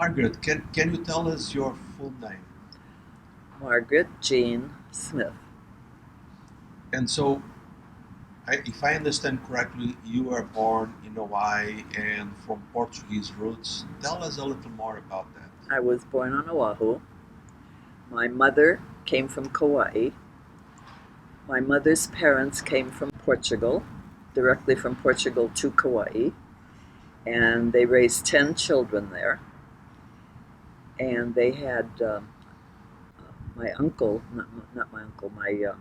Margaret, can you tell us your full name? Margaret Jean Smith. And so, if I understand correctly, you were born in Hawaii and from Portuguese roots. Tell us a little more about that. I was born on Oahu. My mother came from Kauai. My mother's parents came from Portugal, directly from Portugal to Kauai, and they raised 10 children there. And they had my uncle, not my uncle, my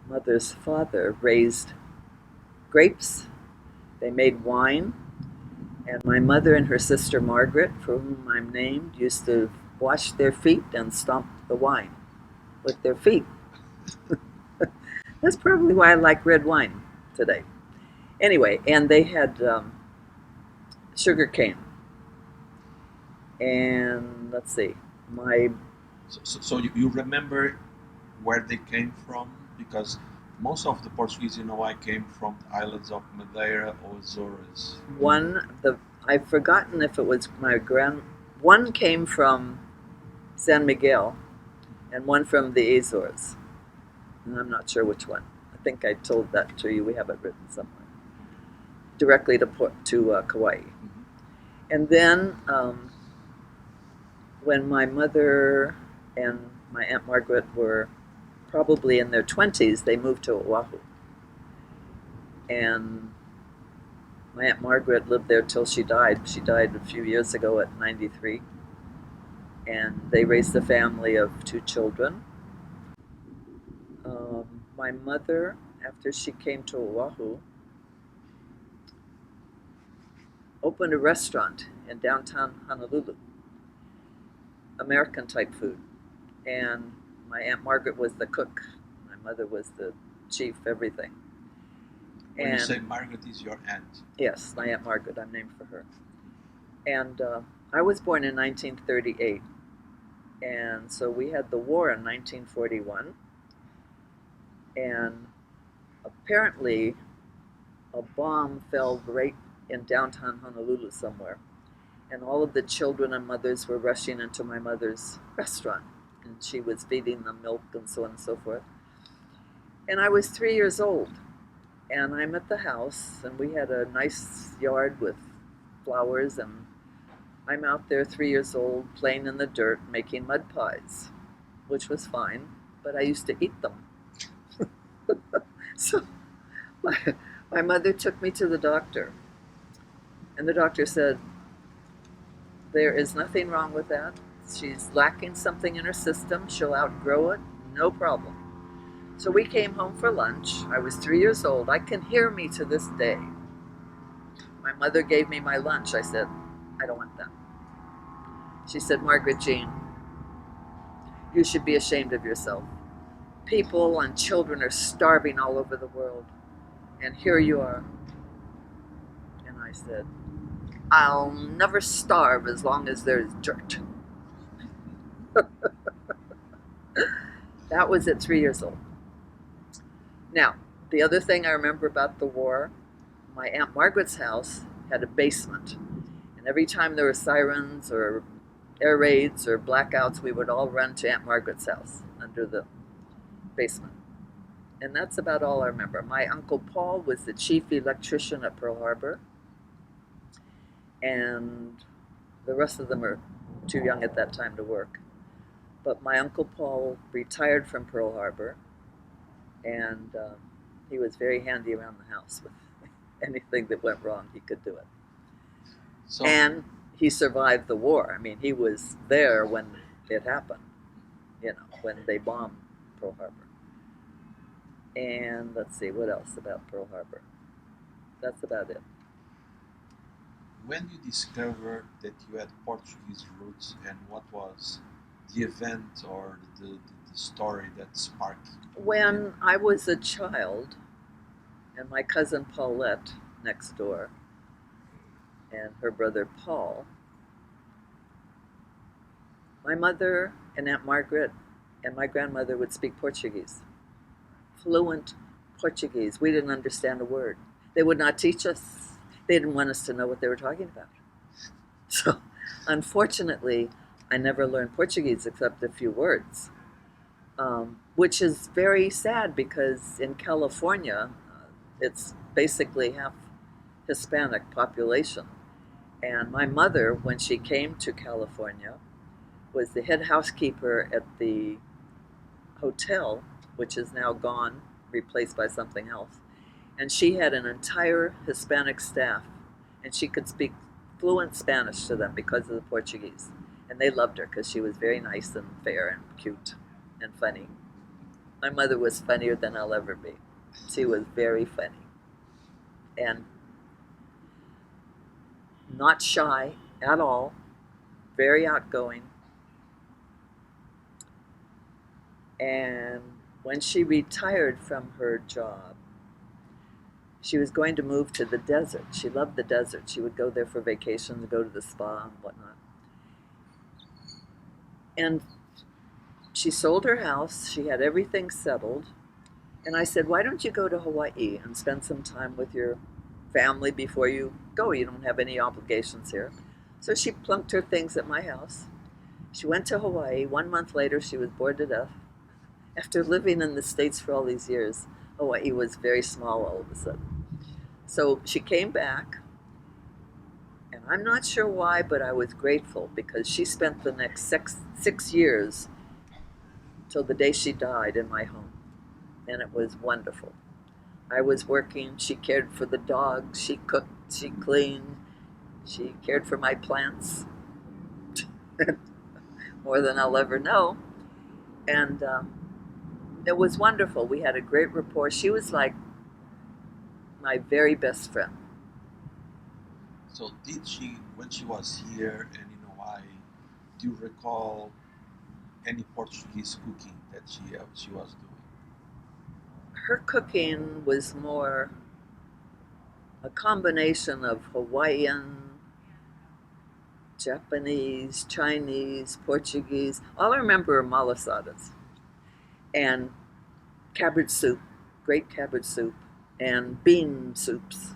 mother's father raised grapes. They made wine, and my mother and her sister Margaret, for whom I'm named, used to wash their feet and stomp the wine with their feet. That's probably why I like red wine today. Anyway, and they had sugar cane. And let's see, my So you remember where they came from? Because most of the Portuguese in Hawaii came from the islands of Madeira or Azores. I've forgotten if it was one came from San Miguel and one from the Azores. And I'm not sure which one. I think I told that to you. We have it written somewhere. Directly to Kauai. Mhm. And then when my mother and my Aunt Margaret were probably in their 20s, they moved to Oahu. And my Aunt Margaret lived there till she died. She died a few years ago at 93. And they raised a family of 2 children. My mother, after she came to Oahu, opened a restaurant in downtown Honolulu, American type food. And my Aunt Margaret was the cook. My mother was the chief everything. When you say Margaret is your aunt? Yes, my Aunt Margaret. I'm named for her. And I was born in 1938. And so we had the war in 1941. And apparently a bomb fell right in downtown Honolulu somewhere. And all of the children and mothers were rushing into my mother's restaurant. And she was feeding them milk and so on and so forth. And I was 3 years old. And I'm at the house, and we had a nice yard with flowers, and I'm out there 3 years old playing in the dirt making mud pies, which was fine, but I used to eat them. So my mother took me to the doctor, and the doctor said, there is nothing wrong with that. She's lacking something in her system. She'll outgrow it. No problem. So we came home for lunch. I was 3 years old. I can hear me to this day. My mother gave me my lunch. I said, I don't want that. She said, Margaret Jean, you should be ashamed of yourself. People and children are starving all over the world. And here you are. And I said, I'll never starve as long as there's dirt. That was at 3 years old. Now, the other thing I remember about the war, my Aunt Margaret's house had a basement. And every time there were sirens or air raids or blackouts, we would all run to Aunt Margaret's house under the basement. And that's about all I remember. My Uncle Paul was the chief electrician at Pearl Harbor. And the rest of them are too young at that time to work. But my Uncle Paul retired from Pearl Harbor, and he was very handy around the house with anything that went wrong. He could do it. So, and he survived the war. I mean, he was there when it happened, when they bombed Pearl Harbor. And let's see, what else about Pearl Harbor? That's about it. When you discovered that you had Portuguese roots, and what was the event or the story that sparked you? When I was a child, and my cousin Paulette next door, and her brother Paul, my mother and Aunt Margaret and my grandmother would speak Portuguese. Fluent Portuguese. We didn't understand a word. They would not teach us. They didn't want us to know what they were talking about. So, unfortunately, I never learned Portuguese except a few words, which is very sad because in California, it's basically half Hispanic population. And my mother, when she came to California, was the head housekeeper at the hotel, which is now gone, replaced by something else. And she had an entire Hispanic staff, and she could speak fluent Spanish to them because of the Portuguese. And they loved her because she was very nice and fair and cute and funny. My mother was funnier than I'll ever be. She was very funny and not shy at all, very outgoing. And when she retired from her job, she was going to move to the desert. She loved the desert. She would go there for vacations, go to the spa and whatnot. And she sold her house. She had everything settled. And I said, why don't you go to Hawaii and spend some time with your family before you go? You don't have any obligations here. So she plunked her things at my house. She went to Hawaii. 1 month later, she was bored to death. After living in the States for all these years, Hawaii was very small all of a sudden. So she came back, and I'm not sure why, but I was grateful because she spent the next six years till the day she died in my home, and it was wonderful. I was working, she cared for the dogs, she cooked, she cleaned, she cared for my plants more than I'll ever know. And it was wonderful. We had a great rapport. She was like my very best friend. So did she, when she was here and in Hawaii, do you recall any Portuguese cooking that she was doing? Her cooking was more a combination of Hawaiian, Japanese, Chinese, Portuguese. All I remember are malasadas and cabbage soup, great cabbage soup, and bean soups.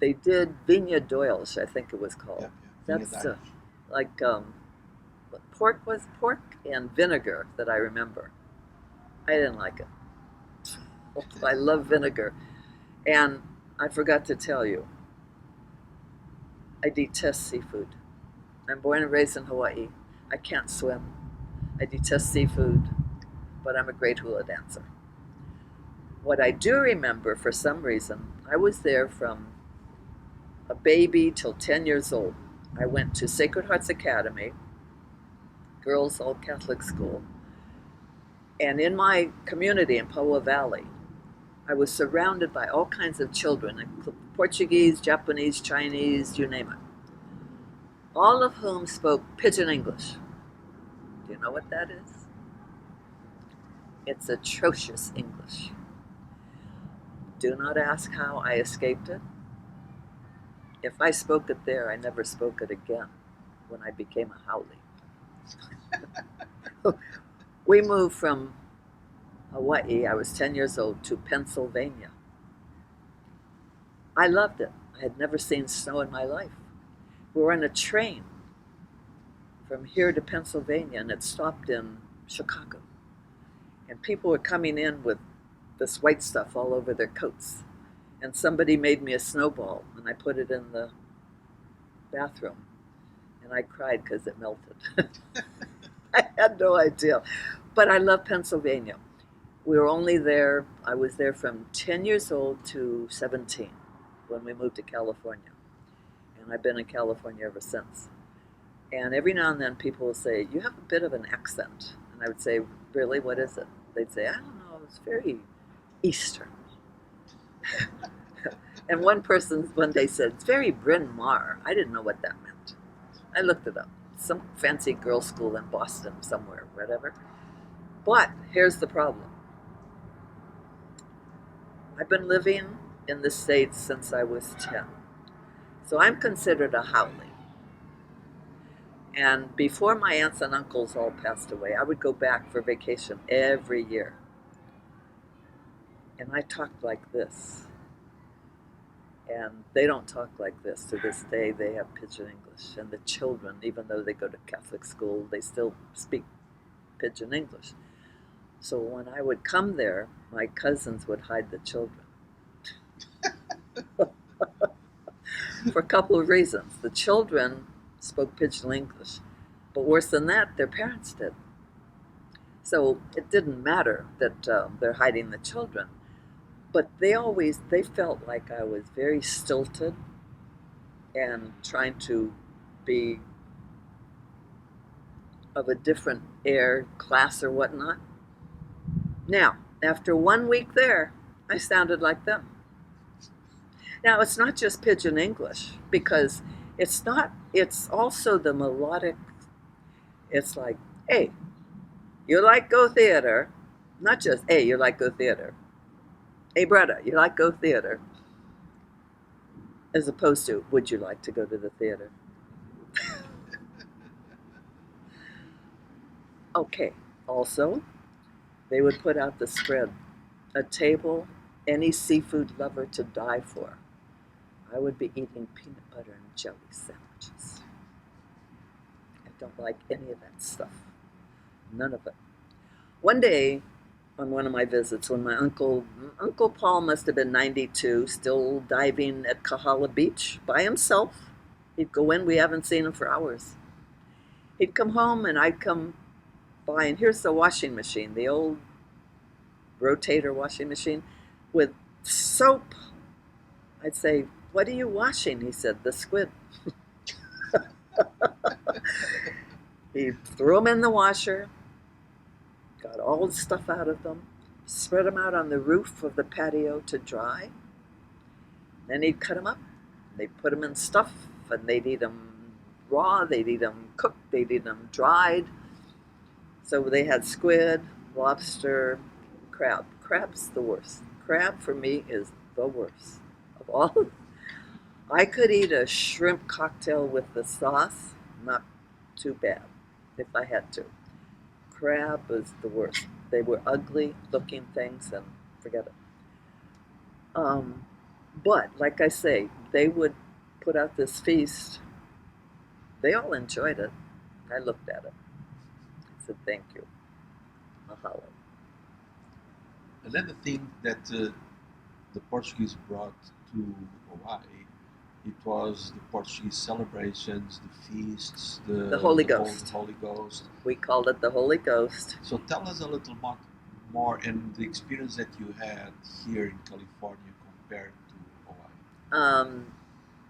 They did vinha doils, I think it was called. Yep, That's like pork and vinegar that I remember. I didn't like it. I love vinegar. And I forgot to tell you, I detest seafood. I'm born and raised in Hawaii. I can't swim. I detest seafood, but I'm a great hula dancer. What I do remember, for some reason, I was there from a baby till 10 years old. I went to Sacred Hearts Academy, girls all Catholic school. And in my community in Paua Valley, I was surrounded by all kinds of children, Portuguese, Japanese, Chinese, you name it, all of whom spoke pidgin English. Do you know what that is? It's atrocious English. Do not ask how I escaped it. If I spoke it there, I never spoke it again when I became a haole. We moved from Hawaii, I was 10 years old, to Pennsylvania. I loved it. I had never seen snow in my life. We were on a train from here to Pennsylvania, and it stopped in Chicago. And people were coming in with this white stuff all over their coats. And somebody made me a snowball, and I put it in the bathroom. And I cried because it melted. I had no idea. But I love Pennsylvania. We were only there, I was there from 10 years old to 17 when we moved to California. And I've been in California ever since. And every now and then people will say, you have a bit of an accent. And I would say, really, what is it? They'd say, I don't know, it's very Eastern. And one person one day said, it's very Bryn Mawr. I didn't know what that meant. I looked it up. Some fancy girls' school in Boston somewhere, whatever. But here's the problem. I've been living in the States since I was 10. So I'm considered a haole. And before my aunts and uncles all passed away, I would go back for vacation every year. And I talked like this. And they don't talk like this. To this day, they have pidgin English. And the children, even though they go to Catholic school, they still speak pidgin English. So when I would come there, my cousins would hide the children for a couple of reasons. The children spoke pidgin English, but worse than that, their parents did. So it didn't matter that they're hiding the children, but they felt like I was very stilted and trying to be of a different air, class, or whatnot. Now, after 1 week there, I sounded like them. Now, it's not just pidgin English, because it's also the melodic. It's like, hey, you like go theater? Not just, hey, you like go theater. Hey, brother, you like go theater? As opposed to, would you like to go to the theater? Okay, also, they would put out the spread, a table any seafood lover to die for. I would be eating peanut butter and jelly sandwiches. I don't like any of that stuff. None of it. One day, on one of my visits, when my Uncle Paul must have been 92, still diving at Kahala Beach by himself. He'd go in, we haven't seen him for hours. He'd come home and I'd come by, and here's the washing machine, the old rotator washing machine with soap. I'd say, what are you washing? He said, the squid. He threw them in the washer, got all the stuff out of them, spread them out on the roof of the patio to dry. Then he'd cut them up. They'd put them in stuff, and they'd eat them raw, they'd eat them cooked, they'd eat them dried. So they had squid, lobster, crab. Crab's the worst. Crab for me is the worst of all. I could eat a shrimp cocktail with the sauce, not too bad, if I had to. Crab was the worst. They were ugly looking things, and forget it. But like I say, they would put out this feast. They all enjoyed it. I looked at it. I said, thank you. Mahalo. Another thing that the Portuguese brought to Hawaii, it was the Portuguese celebrations, the feasts, The Holy Ghost. Holy Ghost. We called it the Holy Ghost. So tell us a little more and the experience that you had here in California compared to Hawaii.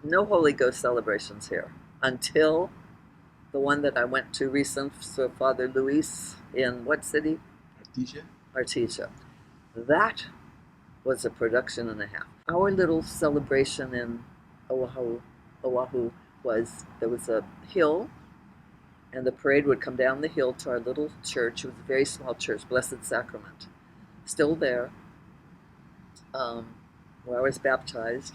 No Holy Ghost celebrations here until the one that I went to recent, so Father Luís in what city? Artesia? Artesia. That was a production and a half. Our little celebration in Oahu was, there was a hill, and the parade would come down the hill to our little church. It was a very small church, Blessed Sacrament, still there, where I was baptized.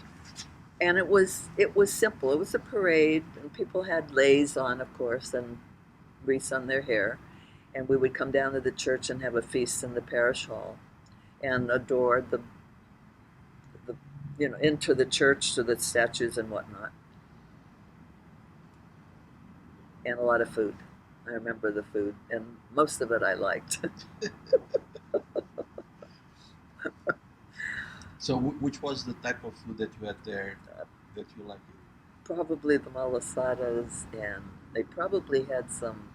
And it was simple. It was a parade, and people had leis on, of course, and wreaths on their hair. And we would come down to the church and have a feast in the parish hall, and adore the into the church to the statues and whatnot. And a lot of food. I remember the food, and most of it I liked. So which was the type of food that you had there that you liked? Probably the malasadas, and they probably had some,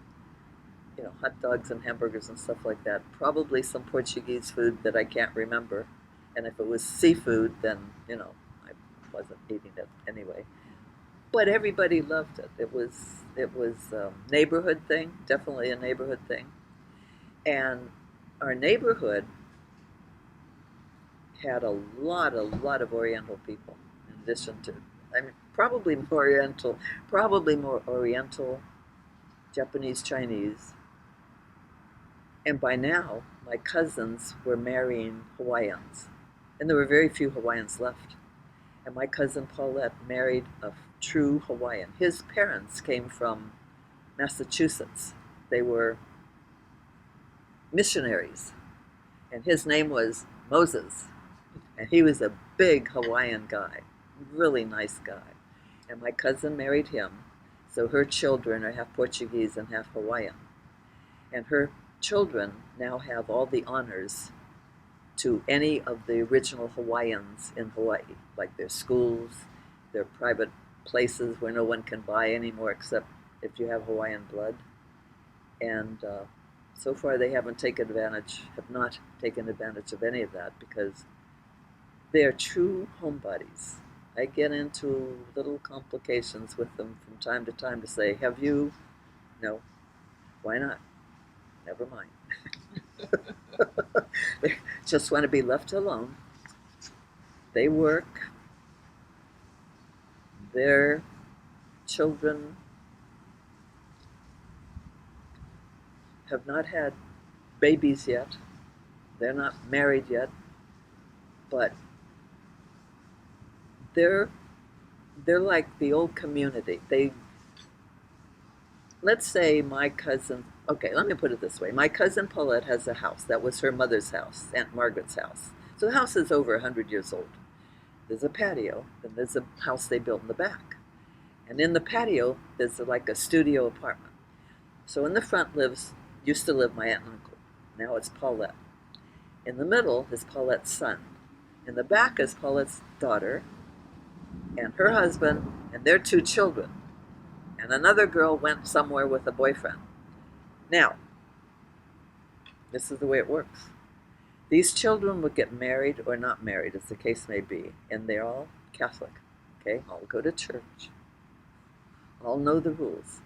hot dogs and hamburgers and stuff like that. Probably some Portuguese food that I can't remember. And if it was seafood, then, I wasn't eating it anyway. But everybody loved it. It was a neighborhood thing, definitely a neighborhood thing. And our neighborhood had a lot of Oriental people, in addition to, probably more Oriental, Japanese, Chinese. And by now, my cousins were marrying Hawaiians, and there were very few Hawaiians left. And my cousin Paulette married a true Hawaiian. His parents came from Massachusetts. They were missionaries, and his name was Moses, and he was a big Hawaiian guy, really nice guy. And my cousin married him, so her children are half Portuguese and half Hawaiian. And her children now have all the honors to any of the original Hawaiians in Hawaii, like their schools, their private places where no one can buy anymore except if you have Hawaiian blood. And so far they have not taken advantage of any of that because they're true homebodies. I get into little complications with them from time to time to say, have you? No. Why not? Never mind. They just want to be left alone. They work. Their children have not had babies yet. They're not married yet. But they're like the old community. Let's say my cousin, okay, let me put it this way. My cousin Paulette has a house. That was her mother's house, Aunt Margaret's house. So the house is over 100 years old. There's a patio, and there's a house they built in the back. And in the patio, there's like a studio apartment. So in the front used to live my aunt and uncle. Now it's Paulette. In the middle is Paulette's son. In the back is Paulette's daughter and her husband and their 2 children. And another girl went somewhere with a boyfriend. Now, this is the way it works. These children would get married or not married, as the case may be, and they're all Catholic. Okay, all go to church. All know the rules.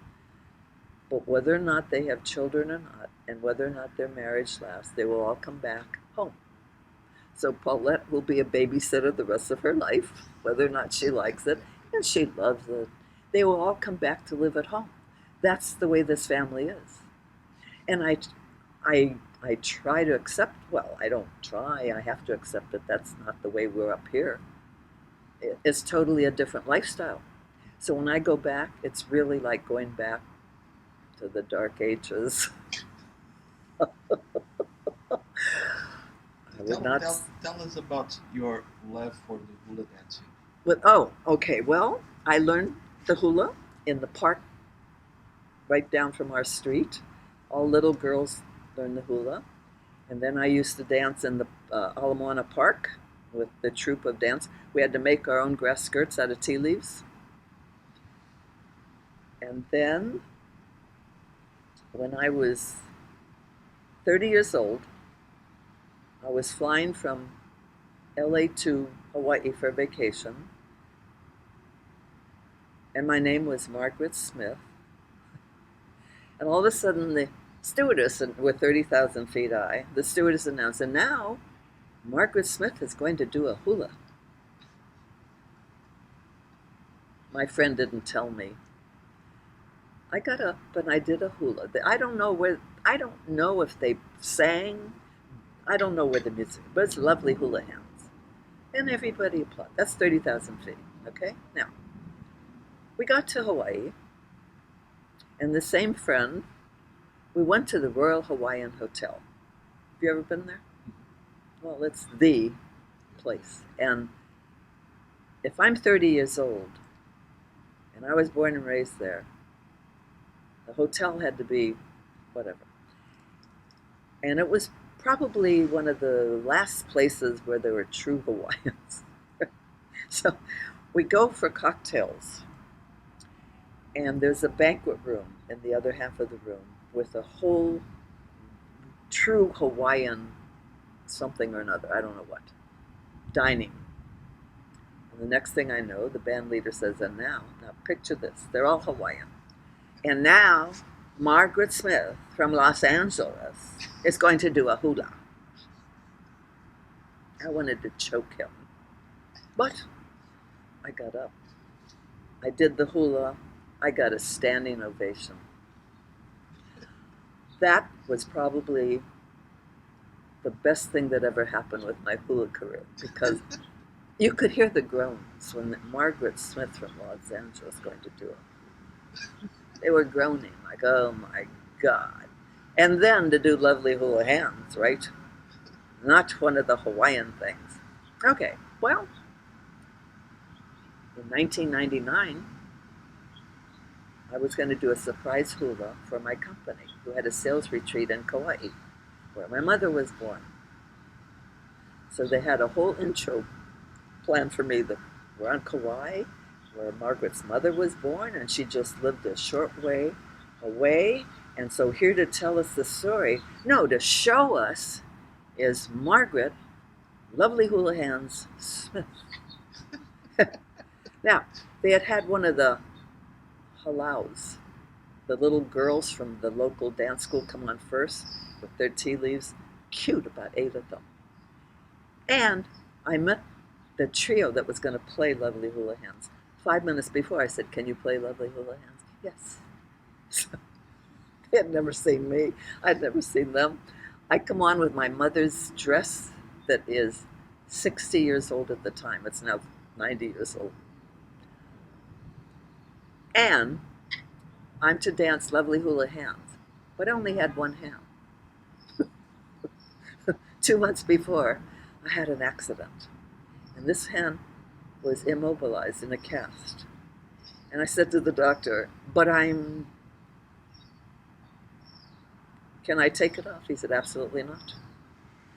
But whether or not they have children or not, and whether or not their marriage lasts, they will all come back home. So Paulette will be a babysitter the rest of her life, whether or not she likes it, and she loves it. They will all come back to live at home. That's the way this family is. And I try to accept, well, I don't try, I have to accept that that's not the way we're up here. It's totally a different lifestyle. So when I go back, it's really like going back to the dark ages. Tell us about your love for the hula dancing. Okay. Well, I learned the hula in the park right down from our street. All little girls learn the hula. And then I used to dance in the Ala Moana Park with the troupe of dance. We had to make our own grass skirts out of tea leaves. And then, when I was 30 years old, I was flying from LA to Hawaii for vacation. And my name was Margaret Smith. And all of a sudden, the stewardess, we're 30,000 feet high, the stewardess announced, and now Margaret Smith is going to do a hula. My friend didn't tell me. I got up and I did a hula. I don't know if they sang. I don't know where the music, but it's lovely hula hands. And everybody applauded. That's 30,000 feet, okay? Now, we got to Hawaii, and the same friend, we went to the Royal Hawaiian Hotel. Have you ever been there? Well, it's the place. And if I'm 30 years old, and I was born and raised there, the hotel had to be whatever. And it was probably one of the last places where there were true Hawaiians. So we go for cocktails. And there's a banquet room in the other half of the room with a whole true Hawaiian something or another, I don't know what, dining. And the next thing I know, the band leader says, and now picture this, they're all Hawaiian. And now, Margaret Smith from Los Angeles is going to do a hula. I wanted to choke him. But I got up. I did the hula. I got a standing ovation. That was probably the best thing that ever happened with my hula career, because you could hear the groans when Margaret Smith from Los Angeles was going to do it. They were groaning like, oh my God. And then to do lovely hula hands, right? Not one of the Hawaiian things. Okay, well, In 1999, I was going to do a surprise hula for my company, who had a sales retreat in Kauai, where my mother was born. So they had a whole intro planned for me that we're on Kauai, where Margaret's mother was born, and she just lived a short way away. And so here to tell us the story, no, to show us, is Margaret, lovely hula hands, Smith. Now, they had one of the halaus. The little girls from the local dance school come on first with their tea leaves. Cute, about 8 of them. And I met the trio that was going to play Lovely Hula Hands. 5 minutes before, I said, "Can you play Lovely Hula Hands?" Yes. They had never seen me. I'd never seen them. I come on with my mother's dress that is 60 years old at the time. It's now 90 years old. And I'm to dance Lovely Hula Hands, but I only had one hand. 2 months before, I had an accident, and this hand was immobilized in a cast. And I said to the doctor, can I take it off? He said, absolutely not.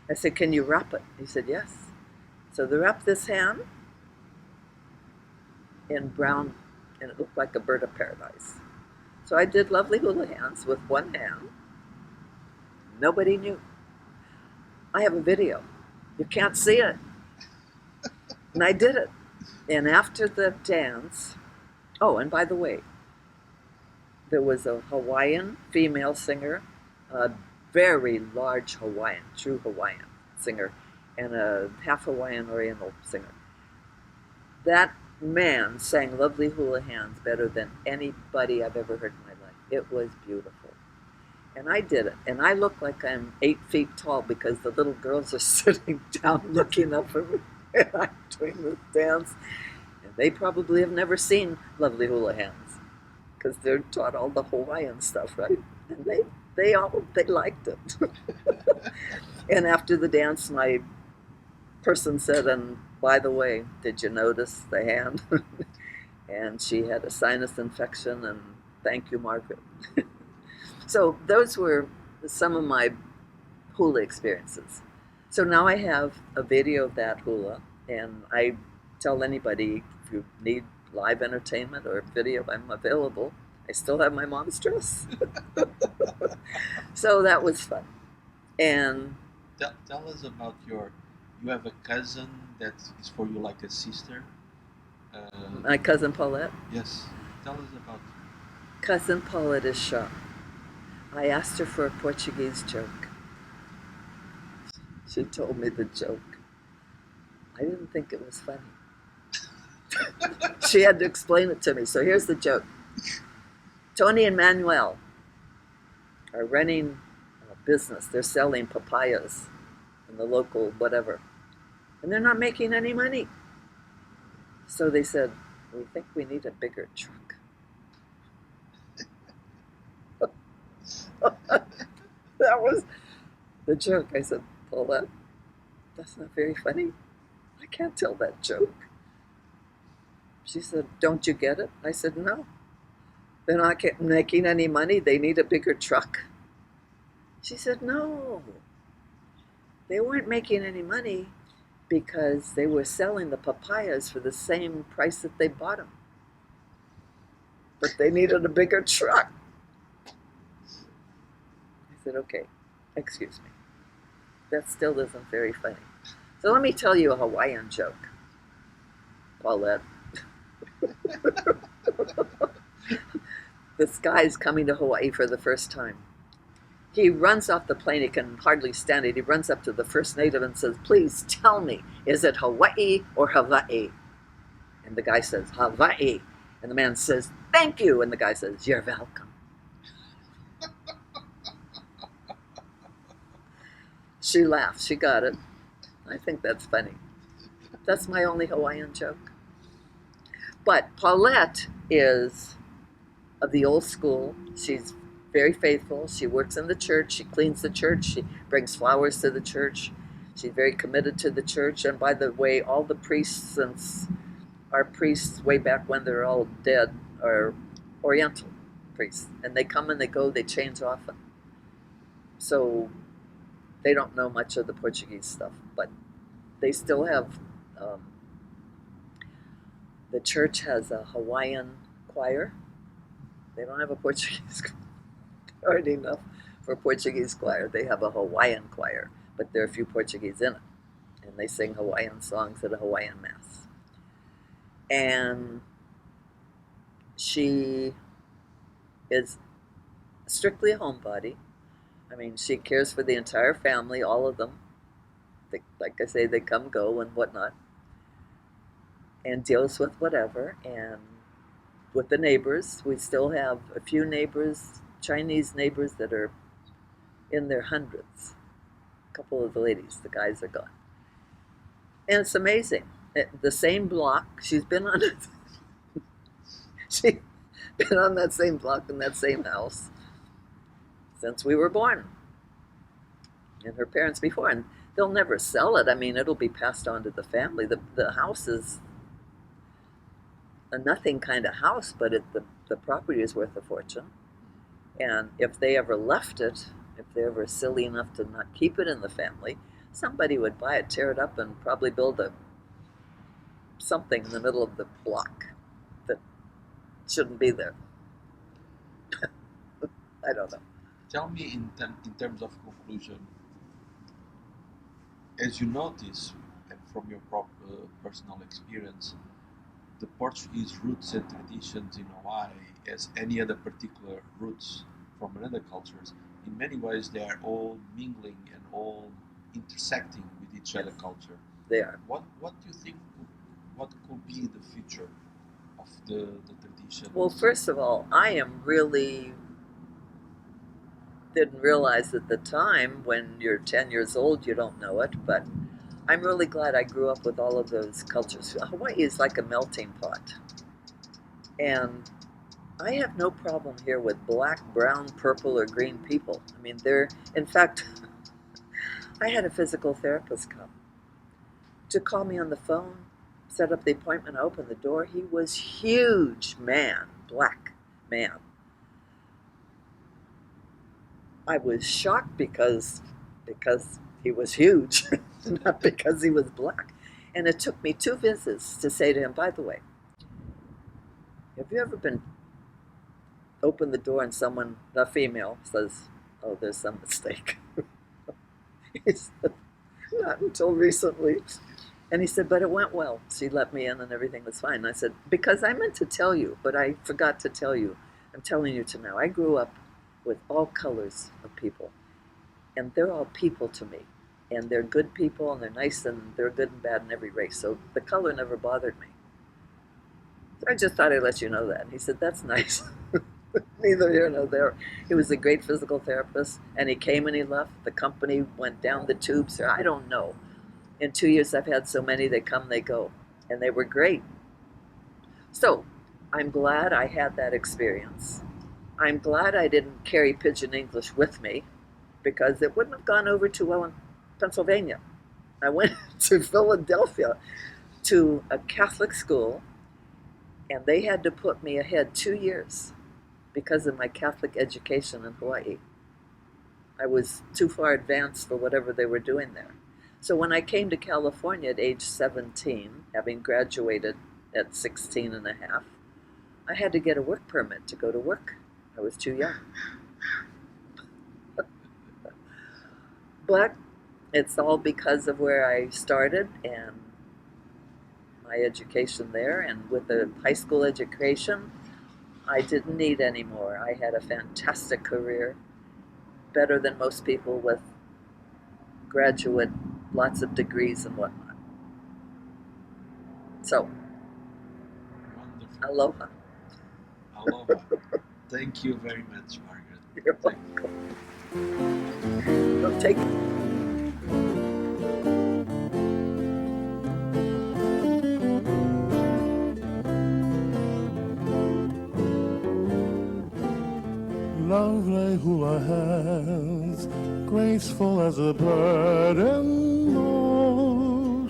I said, can you wrap it? He said, yes. So they wrapped this hand in brown, and it looked like a bird of paradise. So I did Lovely Hula Hands with one hand. Nobody knew. I have a video. You can't see it. And I did it. And after the dance, oh, and by the way, there was a Hawaiian female singer, a very large Hawaiian, true Hawaiian singer, and a half Hawaiian Oriental singer. That man sang Lovely Hula Hands better than anybody I've ever heard in my life. It was beautiful. And I did it. And I look like I'm 8 feet tall because the little girls are sitting down looking up at me and I'm doing this dance. And they probably have never seen Lovely Hula Hands because they're taught all the Hawaiian stuff, right? And they liked it. And after the dance, my person said, and by the way, did you notice the hand? And she had a sinus infection, and thank you, Margaret. So those were some of my hula experiences. So now I have a video of that hula, and I tell anybody, if you need live entertainment or video, I'm available. I still have my mom's dress. So that was fun. And Tell us about you have a cousin that is for you like a sister. My cousin Paulette. Yes, tell us about. Cousin Paulette is shocked. I asked her for a Portuguese joke. She told me the joke. I didn't think it was funny. She had to explain it to me. So here's the joke. Tony and Manuel are running a business. They're selling papayas in the local whatever. And they're not making any money. So they said, we think we need a bigger truck. That was the joke. I said, Paulette, that's not very funny. I can't tell that joke. She said, don't you get it? I said, no. They're not making any money. They need a bigger truck. She said, no. They weren't making any money because they were selling the papayas for the same price that they bought them. But they needed a bigger truck. I said, okay, excuse me. That still isn't very funny. So let me tell you a Hawaiian joke, Paulette. This guy's coming to Hawaii for the first time. He runs off the plane, he can hardly stand it. He runs up to the first native and says, please tell me, is it Hawaii or Hawaii? And the guy says, Hawaii. And the man says, thank you. And the guy says, you're welcome. She laughed. She got it. I think that's funny. That's my only Hawaiian joke. But Paulette is of the old school. She's very faithful. She works in the church. She cleans the church. She brings flowers to the church. She's very committed to the church. And by the way, all the priests since our priests way back when they're all dead are Oriental priests, and they come and they go, they change often. So they don't know much of the Portuguese stuff, but they still have. Um, the church has a Hawaiian choir. They don't have a Portuguese choir. Already enough for a Portuguese choir. They have a Hawaiian choir, but there are a few Portuguese in it, and they sing Hawaiian songs at a Hawaiian mass. And she is strictly a homebody. I mean, she cares for the entire family, all of them. They, like I say, they come, go, and whatnot, and deals with whatever. And with the neighbors, we still have a few neighbors, Chinese neighbors, that are in their hundreds. A couple of the ladies, the guys are gone. And it's amazing. The same block, she's been on it. She's been on that same block in that same house since we were born. And her parents before. And they'll never sell it. I mean, it'll be passed on to the family. The house is a nothing kind of house, but the property is worth a fortune. And if they ever left it, if they're ever silly enough to not keep it in the family, somebody would buy it, tear it up, and probably build something in the middle of the block that shouldn't be there. I don't know. Tell me in terms of conclusion, as you notice, and from your personal experience, the Portuguese roots and traditions in Hawaii, as any other particular roots from another cultures, in many ways they are all mingling and all intersecting with each other culture. They are. What do you think? What could be the future of the tradition? Well, first of all, I am really didn't realize at the time, when you're 10 years old, you don't know it, but I'm really glad I grew up with all of those cultures. Hawaii is like a melting pot. And I have no problem here with black, brown, purple, or green people. I mean, in fact, I had a physical therapist come to call me on the phone, set up the appointment, I opened the door. He was huge man, black man. I was shocked because he was huge, not because he was black. And it took me 2 visits to say to him, by the way, have you ever opened the door and someone, a female, says, oh, there's some mistake. He said, not until recently. And he said, but it went well. She let me in and everything was fine. And I said, because I meant to tell you, but I forgot to tell you. I'm telling you to now. I grew up with all colors of people. And they're all people to me. And they're good people, and they're nice, and they're good and bad in every race. So the color never bothered me. So I just thought I'd let you know that. And he said, that's nice. Neither here nor there. He was a great physical therapist, and he came and he left. The company went down the tubes. Or I don't know. In 2 years, I've had so many, they come, they go. And they were great. So I'm glad I had that experience. I'm glad I didn't carry Pidgin English with me, because it wouldn't have gone over too well in Pennsylvania. I went to Philadelphia to a Catholic school, and they had to put me ahead 2 years because of my Catholic education in Hawaii. I was too far advanced for whatever they were doing there. So when I came to California at age 17, having graduated at 16 and a half, I had to get a work permit to go to work. I was too young. But it's all because of where I started and my education there. And with the high school education, I didn't need any more. I had a fantastic career, better than most people with graduate, lots of degrees and whatnot. So, Wonderful. aloha. Aloha. Thank you very much, Margaret. You're welcome. Don't take Lovely hula hands, graceful as a bird in motion.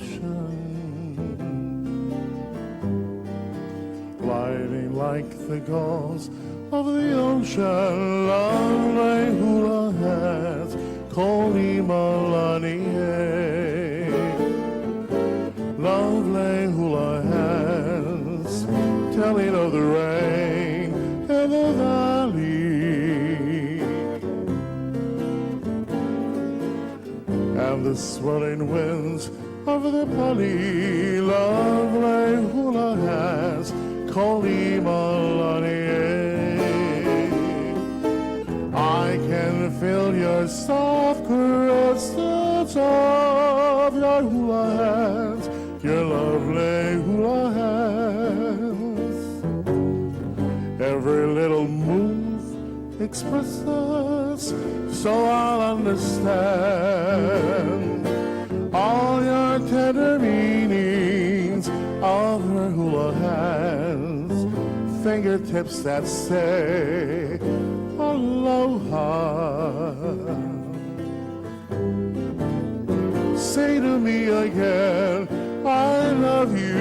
like the gulls of the ocean. Lovely hula hands, Koli Malani. Lovely hula hands, telling of the rain in the valley, and the swirling winds of the pali. Lovely hula hands, Koli Malani. I can feel your soft caresses of your hula hands, your lovely hula hands. Every little move expresses, so I'll understand all your tender meanings of her hula hands. Fingertips that say aloha. Say to me again, I love you.